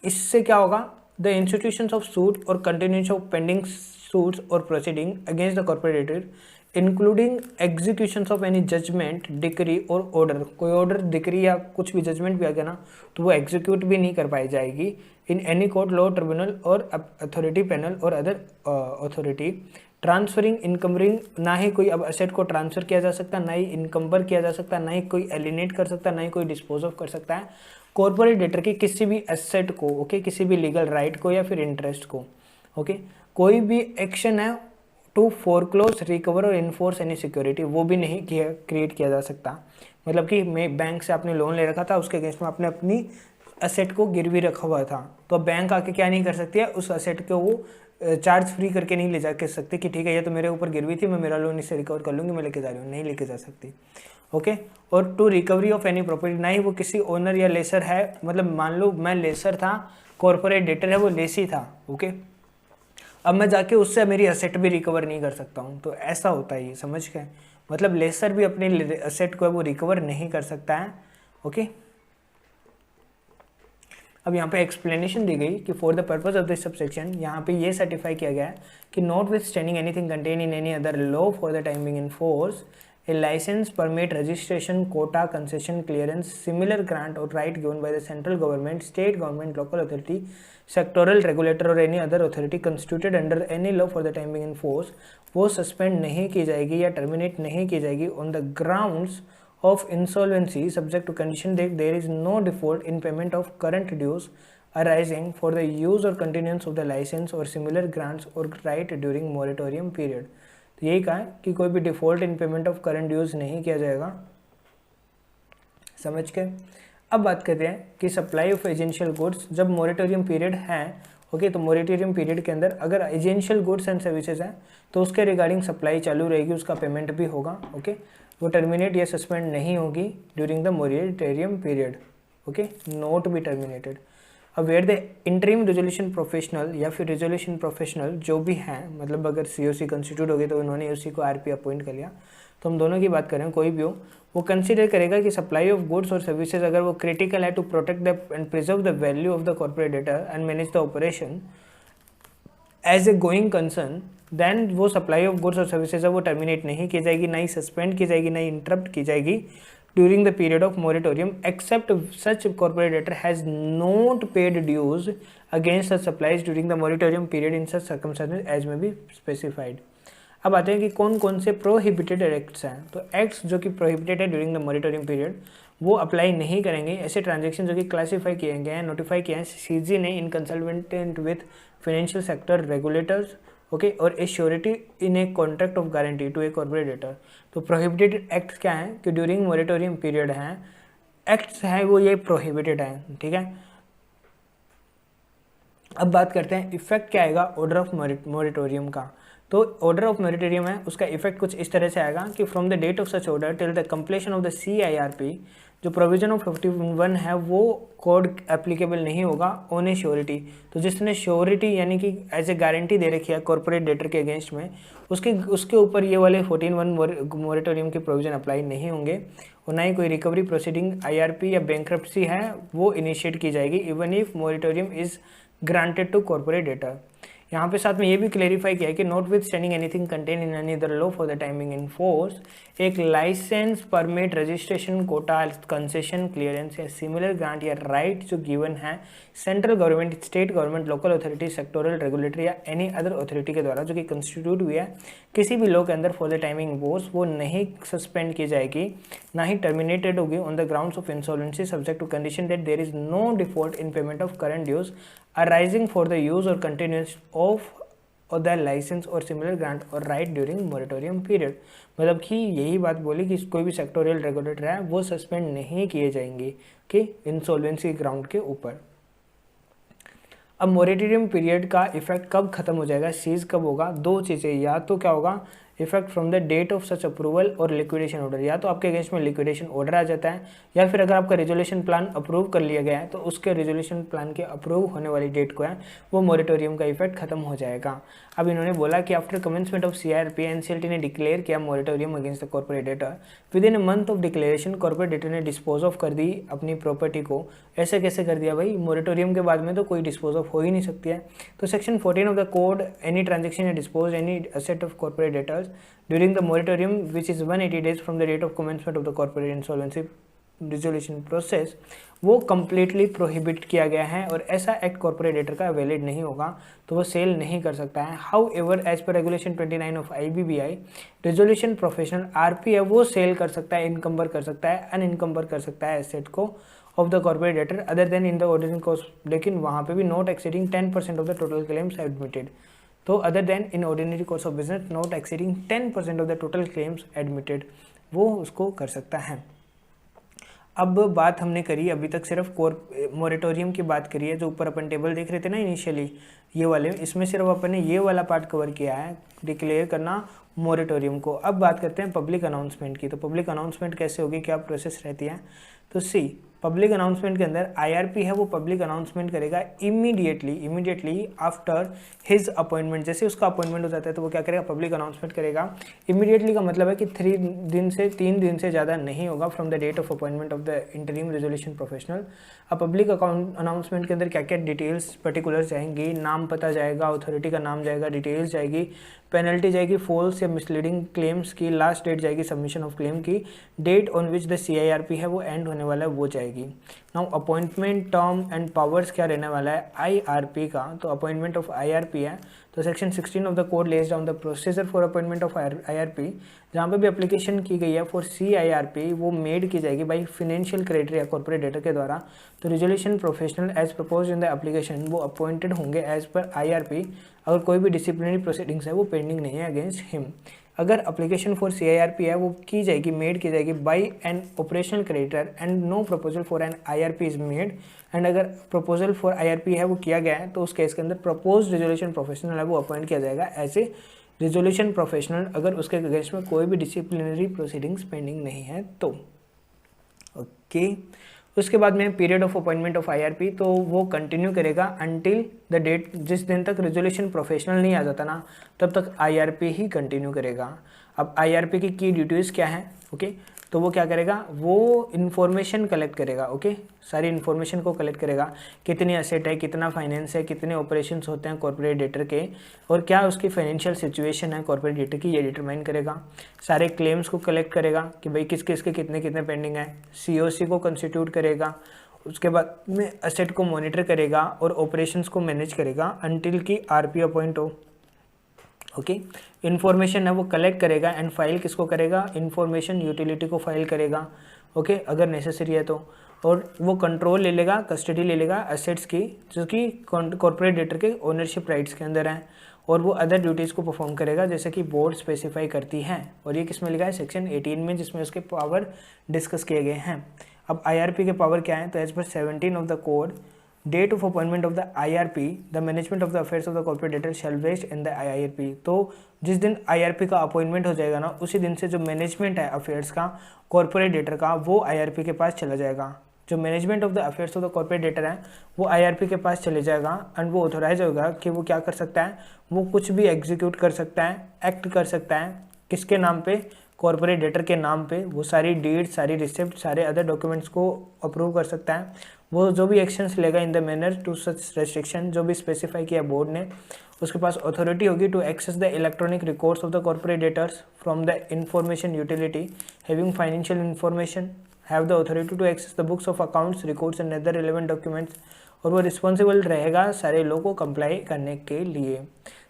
इससे क्या होगा? द इंस्टीट्यूशंस ऑफ सूट और कंटिन्यूएशन ऑफ पेंडिंग सूट्स और proceeding against the corporator including executions of any judgment, decree और ऑर्डर। कोई ऑर्डर, डिक्री या कुछ भी जजमेंट भी आ गया ना, तो वो एग्जीक्यूट भी नहीं कर पाई जाएगी in any court, law tribunal और अथॉरिटी पैनल और अदर अथॉरिटी। ट्रांसफरिंग, इनकम्बरिंग, ना ही कोई अब असेट को ट्रांसफर किया जा सकता, ना ही इनकम्बर किया जा सकता, ना ही कोई एलिनेट कर सकता, ना ही कोई डिस्पोज ऑफ कर सकता है कॉर्पोरेट डेटर की किसी भी एसेट को, ओके, किसी भी लीगल राइट को या फिर इंटरेस्ट को, ओके। कोई भी एक्शन है टू फोरक्लोज, रिकवर और इन्फोर्स एनी सिक्योरिटी, वो भी नहीं क्रिएट किया जा सकता। मतलब कि मैं बैंक से आपने लोन ले रखा था, उसके अगेंस्ट में आपने अपनी असेट को गिरवी रखा हुआ था, तो बैंक आके क्या नहीं कर सकती है, उस असेट को वो चार्ज फ्री करके नहीं ले जा के सकते कि ठीक है ये तो मेरे ऊपर गिरवी थी, मैं मेरा लोन इससे रिकवर कर लूँगी, मैं लेके जा रही हूँ, नहीं लेके जा सकती, ओके। और to recovery of any property, ना ही वो किसी ओनर या लेसर है, मतलब मान लो मैं लेसर था, कॉर्पोरेट डेटर है वो लेसी था, ओके, अब मैं जाके उससे मेरी असेट भी रिकवर नहीं कर सकता हूँ, तो ऐसा होता है ये, समझ गए? मतलब लेसर भी अपनी असेट को है वो रिकवर नहीं कर सकता है, ओके। अब यहाँ पे एक्सप्लेनेशन दी गई कि for the purpose of this subsection, यहाँ पे ये सर्टिफाई किया गया है कि notwithstanding anything contain in any other law for the time being in force, a license, permit, registration, quota, concession, clearance, similar grant or right given by the central government, state government, local authority, sectoral regulator or any other authority constituted under any law for the time being in force, वो suspend नहीं की जाएगी या terminate नहीं की जाएगी on the grounds of insolvency subject to condition that there is no default in payment of current dues arising for the use or continuance of the license or similar grants or right during moratorium period। तो यही कहा है कि कोई भी default in payment of current dues नहीं किया जाएगा, समझ के। अब बात करते हैं कि सप्लाई ऑफ एजेंशियल गुड्स, जब मोरेटोरियम पीरियड है, ओके, तो मोरेटोरियम पीरियड के अंदर अगर एजेंशियल गुड्स एंड सर्विसेज हैं तो उसके रिगार्डिंग सप्लाई चालू रहेगी, उसका पेमेंट भी होगा, ओके, वो टर्मिनेट या सस्पेंड नहीं होगी during the moratorium period, okay, not be terminated. अब where the interim resolution professional या फिर रेजोल्यूशन प्रोफेशनल जो भी हैं, मतलब अगर COC कंस्टिट्यूट हो गए तो उन्होंने उसी को RP अपॉइंट कर लिया, तो हम दोनों की बात करें, कोई भी हो, वो कंसिडर करेगा कि सप्लाई ऑफ गुड्स और सर्विसेज अगर वो क्रिटिकल है to protect the and preserve the value of the corporate data and manage the operation as a going concern, then वो सप्लाई ऑफ गुड्स और सर्विसेज है वो टर्मिनेट नहीं की जाएगी, ना ही सस्पेंड की जाएगी, ना ही इंटरप्ट की जाएगी during the period of moratorium except such corporate debtor has not paid dues against such supplies during the moratorium period in such circumstances as may be specified. अब आते हैं कि कौन कौन से प्रोहिबिटेड एक्ट्स हैं। तो एक्ट्स जो कि प्रोहिबिटेड है ड्यूरिंग द मोरेटोरियम पीरियड वो अप्लाई नहीं करेंगे। ऐसे ट्रांजेक्शन जो कि क्लासीफाई किए गए हैं, नोटिफाई किए हैं सीजी ने in consultant with financial sector regulators, okay, और a surety in a contract of guarantee to a corporate debtor. तो प्रोहिबिटेड एक्ट्स क्या हैं कि ड्यूरिंग मोरेटोरियम पीरियड हैं, एक्ट्स हैं वो ये प्रोहिबिटेड हैं, ठीक है। अब बात करते हैं इफेक्ट क्या आएगा ऑर्डर ऑफ मोरेटोरियम का। तो ऑर्डर ऑफ मोरेटोरियम है उसका इफेक्ट कुछ इस तरह से आएगा कि from the date of such order till the completion of the CIRP, जो प्रोविजन ऑफ 51 है वो कोड एप्लीकेबल नहीं होगा ऑन ए श्योरिटी। तो जिसने श्योरिटी यानी कि एज ए गारंटी दे रखी है कॉर्पोरेट डेटर के अगेंस्ट में, उसके ऊपर ये वाले 14(1) मोरेटोरियम के प्रोविजन अप्लाई नहीं होंगे, और ना ही कोई रिकवरी प्रोसीडिंग IRP या बैंक्रप्सी है वो इनिशिएट की जाएगी even if moratorium is granted to corporate debtor. यहाँ पे साथ में ये भी क्लेरिफाई किया है कि notwithstanding anything contain in any other law for the timing in force, एक licence, permit, registration, quota, concession, clearance या सिमिलर ग्रांट या राइट जो गिवन है central government, state government, local authority, sectoral, regulatory या any other authority के द्वारा जो कि कंस्टिट्यूट हुई है किसी भी लॉ के अंदर फॉर द टाइमिंग फोर्स, वो नहीं सस्पेंड की जाएगी, ना ही टर्मिनेटेड होगी on the grounds of insolvency subject to condition that there is no default in payment of current dues arising for the use or continuance of or the license or similar grant or right during moratorium period। मतलब कि यही बात बोली कि कोई भी sectoral regulator है वो सस्पेंड नहीं किए जाएंगे कि इंसॉल्वेंसी ग्राउंड के ऊपर। अब मोरेटोरियम पीरियड का इफेक्ट कब खत्म हो जाएगा, सीज कब होगा, दो चीज़ें, या तो क्या होगा effect from the date of such approval और लिक्विडेशन ऑर्डर, या तो आपके अगेंस्ट में लिक्विडेशन ऑर्डर आ जाता है, या फिर अगर आपका रेजोल्यूशन प्लान अप्रूव कर लिया गया है तो उसके रेजोल्यूशन प्लान के अप्रूव होने वाली डेट को है वो मोरेटोरियम का इफेक्ट खत्म हो जाएगा। अब इन्होंने बोला कि after commencement of CIRP NCLT ने डिक्लेयर किया moratorium against the corporate debtor, with in a month of declaration corporate debtor ने डिस्पोज ऑफ कर दी अपनी प्रॉपर्टी को। ऐसे कैसे कर दिया भाई, मोरेटोरियम के बाद में तो कोई डिस्पोज ऑफ हो ही नहीं सकती है। तो section 14 of the code, any transaction या dispose any asset of corporate debtors during the moratorium which is 180 days from the date of commencement of the corporate insolvency resolution process, वो completely prohibit किया गया है और ऐसा act corporate debtor का valid नहीं होगा, तो वो सेल नहीं कर सकता है। However as per regulation 29 of IBBI, resolution professional RP है वो सेल कर सकता है, इनकम्बर कर सकता है, अनइनकम्बर कर सकता है एसेट को of the corporate debtor other than in the ordinary cost, लेकिन वहाँ पे भी not exceeding 10% of the total claims admitted. तो other than in ordinary course of business not exceeding 10% of the total claims admitted, वो उसको कर सकता है। अब बात हमने करी अभी तक सिर्फ मोरेटोरियम की बात करी है, जो ऊपर अपन टेबल देख रहे थे ना इनिशियली ये वाले, इसमें सिर्फ अपन ने ये वाला पार्ट कवर किया है, डिक्लेयर करना मोरेटोरियम को। अब बात करते हैं पब्लिक अनाउंसमेंट की। तो पब्लिक अनाउंसमेंट कैसे होगी, क्या प्रोसेस रहती है, तो सी पब्लिक अनाउंसमेंट के अंदर IRP है वो पब्लिक अनाउंसमेंट करेगा इमीडिएटली आफ्टर हिज अपॉइंटमेंट। जैसे उसका अपॉइंटमेंट हो जाता है तो वो क्या करेगा, पब्लिक अनाउंसमेंट करेगा। इमीडिएटली का मतलब है कि 3 दिन से ज़्यादा नहीं होगा from the date of appointment of the interim resolution professional. अब पब्लिक अनाउंसमेंट के अंदर क्या क्या डिटेल्स पर्टिकुलर्स जाएंगी, नाम पता जाएगा, अथॉरिटी का नाम जाएगा, डिटेल्स जाएगी, पेनल्टी जाएगी फॉल्स या मिसलीडिंग क्लेम्स की, लास्ट डेट जाएगी सबमिशन ऑफ क्लेम की, date on which the CIRP है वो एंड होने वाला है वो जाएगी। Now appointment term and powers क्या रहने वाला है IRP का, तो अपॉइंटमेंट ऑफ IRP है तो section 16 of the code lays down the procedure for appointment of IRP। जहाँ पे भी एप्लीकेशन की गई है फॉर CIRP वो मेड की जाएगी by financial criteria corporate debtor के द्वारा। तो resolution professional as propose in the application वो अपॉइंटेड होंगे एज पर IRP, अगर कोई भी डिसिप्लिनरी प्रोसीडिंग्स है वो पेंडिंग नहीं है अगेंस्ट हिम। अगर एप्लीकेशन फॉर CIRP है वो की जाएगी, मेड की जाएगी by an operational creditor and no proposal for an IRP is made, and अगर प्रपोजल फॉर IRP है वो किया गया है तो उस केस के अंदर प्रपोज रेजोल्यूशन प्रोफेशनल है वो अपॉइंट किया जाएगा एज ए रेजोल्यूशन प्रोफेशनल, अगर उसके अगेंस्ट में कोई भी डिसिप्लिनरी प्रोसीडिंग्स पेंडिंग नहीं है तो। ओके, उसके बाद में period of appointment of IRP, तो वो कंटिन्यू करेगा अंटिल द डेट, जिस दिन तक रेजोल्यूशन प्रोफेशनल नहीं आ जाता ना तब तक IRP ही कंटिन्यू करेगा। अब IRP की ड्यूटीज़ क्या है, ओके, तो वो क्या करेगा, वो इन्फॉर्मेशन कलेक्ट करेगा, ओके, सारी इन्फॉर्मेशन को कलेक्ट करेगा, कितनी एसेट है, कितना फाइनेंस है, कितने ऑपरेशंस होते हैं कॉर्पोरेट डेटर के, और क्या उसकी फाइनेंशियल सिचुएशन है कॉर्पोरेट डेटर की, ये डिटरमाइन करेगा। सारे क्लेम्स को कलेक्ट करेगा कि भाई किस किस के कितने कितने पेंडिंग है, COC को कंस्टिट्यूट करेगा, उसके बाद में एसेट को मॉनिटर करेगा और ऑपरेशंस को मैनेज करेगा अंटिल की RP अपॉइंट हो, ओके। इन्फॉर्मेशन है वो कलेक्ट करेगा एंड फाइल किसको करेगा, इन्फॉर्मेशन यूटिलिटी को फाइल करेगा, ओके, अगर नेसेसरी है तो। और वो कंट्रोल ले लेगा, कस्टडी ले लेगा एसेट्स की जो कि कॉर्पोरेट डेटर के ओनरशिप राइट्स के अंदर हैं, और वो अदर ड्यूटीज़ को परफॉर्म करेगा जैसे कि बोर्ड स्पेसिफाई करती है, और ये किस में लिखा है, सेक्शन 18 में, जिसमें उसके पावर डिस्कस किए गए हैं। अब IRP के पावर क्या है, तो as per 17 of the code, date of appointment of the IRP, the management of the affairs of the corporate debtor shall vest in the IRP। तो जिस दिन IRP का अपॉइंटमेंट हो जाएगा ना, उसी दिन से जो मैनेजमेंट है अफेयर्स का कॉर्पोरेट डेटर का, वो IRP के पास चला जाएगा। जो management of the affairs of the corporate debtor है वो IRP के पास चले जाएगा, एंड वो ऑथोराइज होगा कि वो क्या कर सकता है, वो कुछ भी एग्जीक्यूट कर सकता है, एक्ट कर सकता है, किसके नाम पे, कॉर्पोरेट डेटर के नाम पे। वो सारी डीड, सारी रिसिप्ट, सारे अदर डॉक्यूमेंट्स को अप्रूव कर सकता है। वो जो भी एक्शंस लेगा in the manner to such restriction, जो भी स्पेसिफाई किया बोर्ड ने, उसके पास अथॉरिटी होगी to access the electronic records of the corporate debtors from the information utility having financial information, have the authority to access the books of accounts, records and other relevant documents. और वो responsible रहेगा सारे लोगों को comply करने के लिए।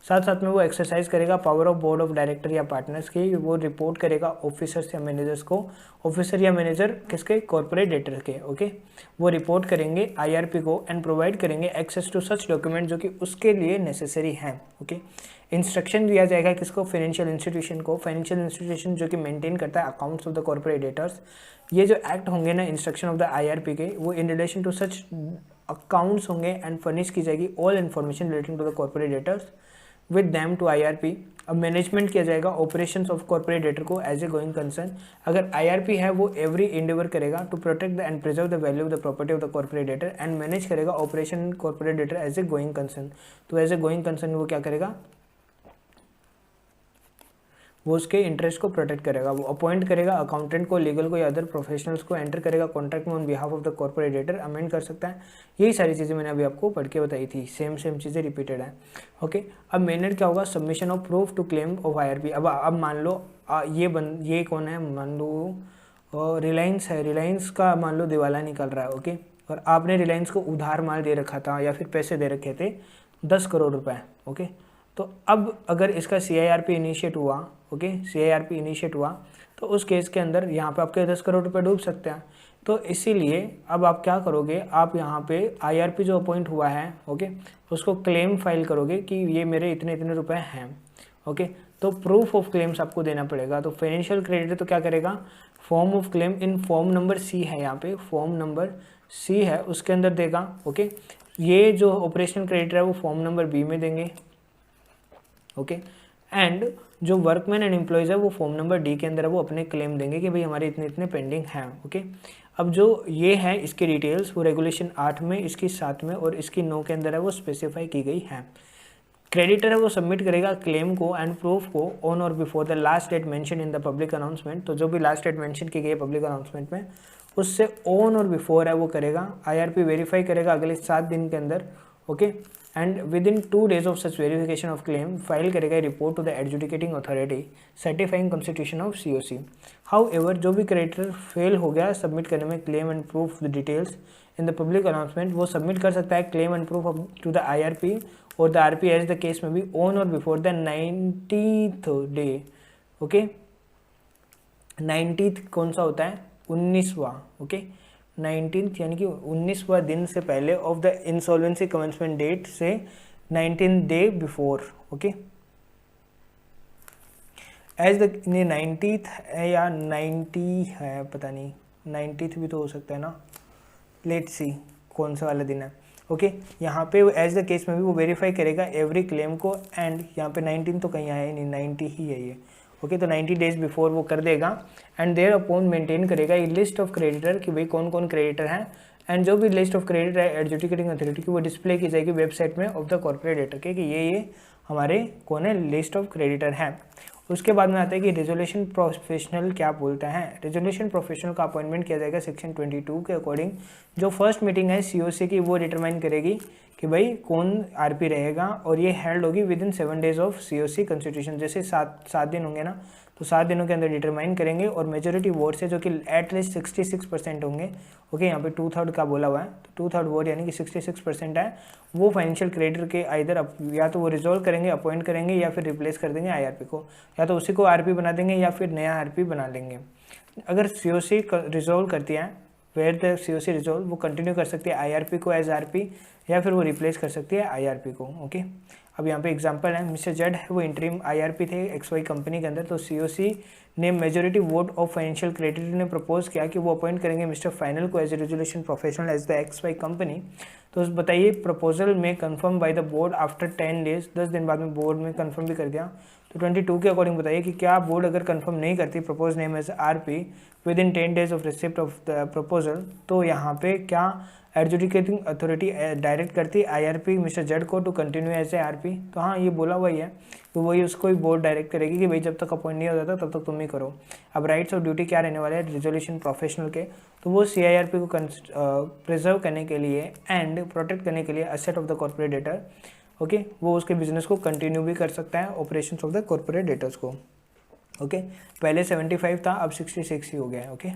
साथ साथ में वो एक्सरसाइज करेगा power of board of director या पार्टनर्स की, वो रिपोर्ट करेगा ऑफिसर्स या मैनेजर्स को, ऑफिसर या मैनेजर किसके, कॉर्पोरेट डेटर के, ओके। वो रिपोर्ट करेंगे IRP को एंड प्रोवाइड करेंगे एक्सेस टू सच डॉक्यूमेंट जो कि उसके लिए नेसेसरी हैं, ओके। इंस्ट्रक्शन दिया जाएगा किसको, फाइनेंशियल इंस्टीट्यूशन को, फाइनेंशियल इंस्टीट्यूशन जो कि मेंटेन करता है accounts of the corporate debtors. ये जो एक्ट होंगे ना इंस्ट्रक्शन ऑफ द IRP के, वो in relation to such accounts होंगे एंड फर्निश की जाएगी all information relating to the corporate debtors with them to IRP। अब मैनेजमेंट किया जाएगा ऑपरेशंस ऑफ कॉर्पोरेट डेटर को एज ए गोइंग कंसर्न। अगर IRP है वो एवरी इंडेवर करेगा to protect the and preserve the value of the property of the corporate debtor and manage करेगा operation corporate debtor as a going concern. तो as a going concern वो क्या करेगा, वो उसके इंटरेस्ट को प्रोटेक्ट करेगा। वो अपॉइंट करेगा अकाउंटेंट को, लीगल को या अदर प्रोफेशनल्स को, एंटर करेगा कॉन्ट्रैक्ट में on behalf of the corporate debtor, amend कर सकता है। यही सारी चीज़ें मैंने अभी आपको पढ़ के बताई थी, सेम चीज़ें रिपीटेड है, ओके। अब मेन क्या होगा, submission of proof to claim of IRP। अब मान लो ये कौन है, मान लो रिलायंस है, रिलायंस का मान लो दिवाला निकल रहा है, ओके, और आपने रिलायंस को उधार माल दे रखा था या फिर पैसे दे रखे थे 10 करोड़ रुपए, ओके। तो अब अगर इसका CIRP इनिशिएट हुआ, ओके, CIRP इनिशिएट हुआ, तो उस केस के अंदर यहाँ पे आपके 10 करोड़ रुपए डूब सकते हैं। तो इसीलिए अब आप क्या करोगे, आप यहाँ पे IRP जो अपॉइंट हुआ है, ओके, उसको क्लेम फाइल करोगे कि ये मेरे इतने इतने रुपए हैं, ओके। तो प्रूफ ऑफ क्लेम्स आपको देना पड़ेगा। तो फाइनेंशियल क्रेडिटर तो क्या करेगा, form of claim in form number C है, यहाँ पे फॉर्म नंबर C है, उसके अंदर देगा, ओके। ये जो ऑपरेशनल क्रेडिटर है वो फॉर्म नंबर B में देंगे, ओके। एंड जो वर्कमैन एंड एम्प्लॉयज़ है वो फॉर्म नंबर D के अंदर है, वो अपने क्लेम देंगे कि भाई हमारे इतने इतने पेंडिंग हैं, ओके। अब जो ये है इसकी डिटेल्स वो रेगुलेशन 8 में, इसकी 7 में और इसकी 9 के अंदर है, वो स्पेसिफाई की गई है। क्रेडिटर है वो सबमिट करेगा क्लेम को एंड प्रूफ को ऑन और before the last date mention in the public announcement. तो जो भी लास्ट डेट मेंशन की गई है पब्लिक अनाउंसमेंट में, उससे ऑन और बिफोर है वो करेगा। IRP वेरीफाई करेगा अगले 7 दिन के अंदर, okay. And within 2 days of such verification of claim file करेगा report to the adjudicating authority certifying constitution of COC। However जो भी क्रेडिटर फेल हो गया सबमिट करने में claim and proof the details in the public announcement, वो submit कर सकता है claim and proof to the IRP और the RP as the case में भी ऑन और before the 90th day, okay. 90th कौन सा होता है, 19वां, ओके। 19th यानी कि 19वां दिन से पहले of the insolvency commencement date से 19th day before, okay. As the 90th है या 90 है, पता नहीं, 90th भी तो हो सकता है ना, लेट्स सी कौन सा वाला दिन है, ओके। यहाँ पे एज द केस में भी वो वेरीफाई करेगा एवरी क्लेम को, एंड यहाँ पे 19 तो कहीं आया ही नहीं, 90 ही है ये, ओके। तो 90 days बिफोर वो कर देगा एंड देयर अपॉन मेंटेन करेगा ये लिस्ट ऑफ क्रेडिटर कि भाई कौन कौन क्रेडिटर हैं, एंड जो भी लिस्ट ऑफ क्रेडिटर है एडजुडिकेटिंग अथॉरिटी की वो डिस्प्ले की जाएगी वेबसाइट में ऑफ द कॉर्पोरेट डेटर के कि ये हमारे कौन है लिस्ट ऑफ क्रेडिटर हैं। उसके बाद में आता है कि रेजोल्यूशन प्रोफेशनल क्या बोलता है। रेजोल्यूशन प्रोफेशनल का अपॉइंटमेंट किया जाएगा सेक्शन 22 के अकॉर्डिंग। जो फर्स्ट मीटिंग है सीओसी की वो डिटरमाइन करेगी कि भाई कौन आरपी रहेगा, और ये हेल्ड होगी with in 7 days of COC constitution. जैसे 7 दिन होंगे ना, तो 7 दिनों के अंदर डिटरमाइन करेंगे, और मेजोरिटी वोट से जो कि एटलीस्ट 66% होंगे। ओके, यहाँ पे 2/3 का बोला हुआ है, तो 2/3 वोट यानी कि 66% है, वो फाइनेंशियल क्रेडिटर के आइदर या तो वो रिजोल्व करेंगे, अपॉइंट करेंगे, या फिर रिप्लेस कर देंगे आईआरपी को, या तो उसी को आरपी बना देंगे या फिर नया आरपी बना लेंगे। अगर सीओसी रिजोल्व करती है, वेयर द सीओसी रिजोल्व, वो कंटिन्यू कर सकती है आईआरपी को एज आरपी, या फिर वो रिप्लेस कर सकती है आईआरपी को। ओके, अब यहाँ पे एग्जांपल है, मिस्टर जेड है वो इंटरिम आईआरपी थे एक्सवाई कंपनी के अंदर, तो सीओसी ने majority vote of financial creditor ने प्रपोज किया कि वो अपॉइंट करेंगे मिस्टर फाइनल को as a resolution professional as the XY company. तो बताइए प्रपोजल में confirm by the board after 10 days, 10 दिन बाद में बोर्ड में कंफर्म भी कर दिया। तो 22 के अकॉर्डिंग बताइए कि क्या बोर्ड अगर कंफर्म नहीं करती propose name as RP within 10 days of receipt of the proposal, तो यहाँ पे क्या एडजुडिकेटिंग अथॉरिटी डायरेक्ट करती है आईआरपी मिस्टर जेड को to continue as a RP. तो हाँ, ये बोला हुआ ही है, तो वही उसको ही बोर्ड डायरेक्ट करेगी कि भाई जब तक अपॉइंट नहीं हो जाता तब तक तुम ही करो। अब राइट्स और ड्यूटी क्या रहने वाले हैं रेजोल्यूशन प्रोफेशनल के, तो वो सीआईआरपी को प्रिजर्व करने के लिए एंड प्रोटेक्ट करने के लिए asset of the corporate debtor. Okay, वो उसके बिजनेस को कंटिन्यू भी कर सकता है, operations of the corporate debtors को। ओके, पहले 75 था, अब 66 ही हो गया है। ओके,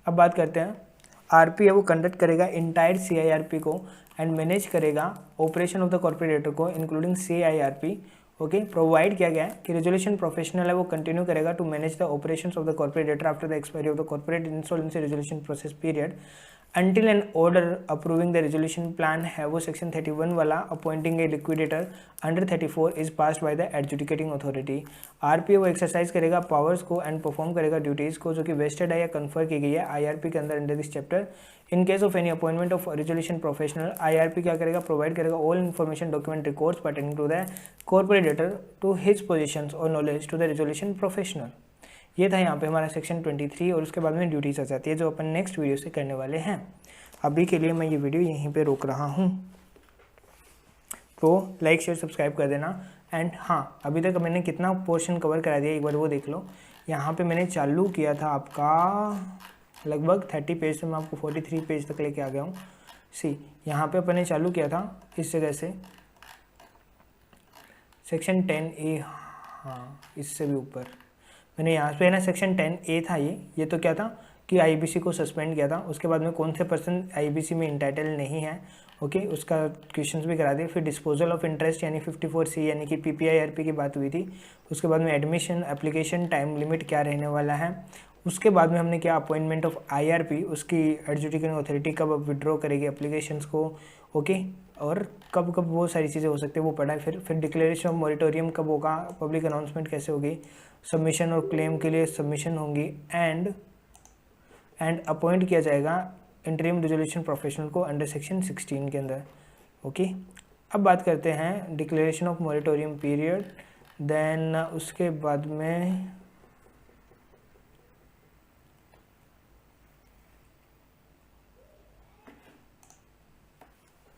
अब बात करते हैं आरपी है वो कंडक्ट करेगा इंटायर सीआईआरपी को एंड मैनेज करेगा ऑपरेशन ऑफ द कॉर्पोरेटर को इंक्लूडिंग सीआईआरपी। ओके, प्रोवाइड किया गया है कि रेजोल्यूशन प्रोफेशनल है वो कंटिन्यू करेगा to manage the operations of the corporator after the expiry of the corporate insolvency resolution process period until an order approving the resolution plan है वो section 31 वाला appointing a liquidator under 34 is passed by the adjudicating authority। RP वो exercise करेगा powers को and perform करेगा duties को जो कि वेस्टेड है या कन्फर की गई है आईआरपी के अंदर under this chapter. In case of any appointment of resolution professional, IRP क्या करेगा, प्रोवाइड करेगा all information document records pertaining to the corporate debtor to his positions और knowledge to the resolution professional. ये था यहाँ पे हमारा सेक्शन 23, और उसके बाद में ड्यूटीज आ जाती है जो अपन नेक्स्ट वीडियो से करने वाले हैं। अभी के लिए मैं ये वीडियो यहीं पे रोक रहा हूँ, तो लाइक शेयर सब्सक्राइब कर देना। एंड हाँ, अभी तक मैंने कितना पोर्शन कवर करा दिया एक बार वो देख लो। यहाँ पे मैंने चालू किया था आपका लगभग 30 पेज से मैं आपको 43 पेज तक लेके आ गया हूँ। सी, यहाँ पे अपन ने चालू किया था इस जगह से सेक्शन 10A, हाँ इससे भी ऊपर मैंने यहाँ पे ना सेक्शन 10A था ये तो क्या था कि आईबीसी को सस्पेंड किया था। उसके बाद में कौन से पर्सन आईबीसी में इंटाइटल नहीं है, ओके, उसका क्वेश्चंस भी करा दिए। फिर डिस्पोजल ऑफ इंटरेस्ट यानी 54C यानी कि पीपीआईआरपी की बात हुई थी। उसके बाद में एडमिशन एप्लीकेशन टाइम लिमिट क्या रहने वाला है। उसके बाद में हमने क्या अपॉइंटमेंट ऑफ आईआरपी, उसकी एडजुडिकेटिंग अथॉरिटी कब विड्रॉ करेगी एप्लीकेशंस को, ओके, और कब कब वो सारी चीज़ें हो सकती है वो पढ़ा है। फिर डिक्लेरेशन ऑफ मॉरिटोरियम कब होगा, पब्लिक अनाउंसमेंट कैसे होगी, सबमिशन और क्लेम के लिए सबमिशन होंगी, एंड अपॉइंट किया जाएगा इंटरिम रेजोल्यूशन प्रोफेशनल को अंडर सेक्शन 16 के अंदर। ओके, अब बात करते हैं declaration of moratorium period. Then उसके बाद में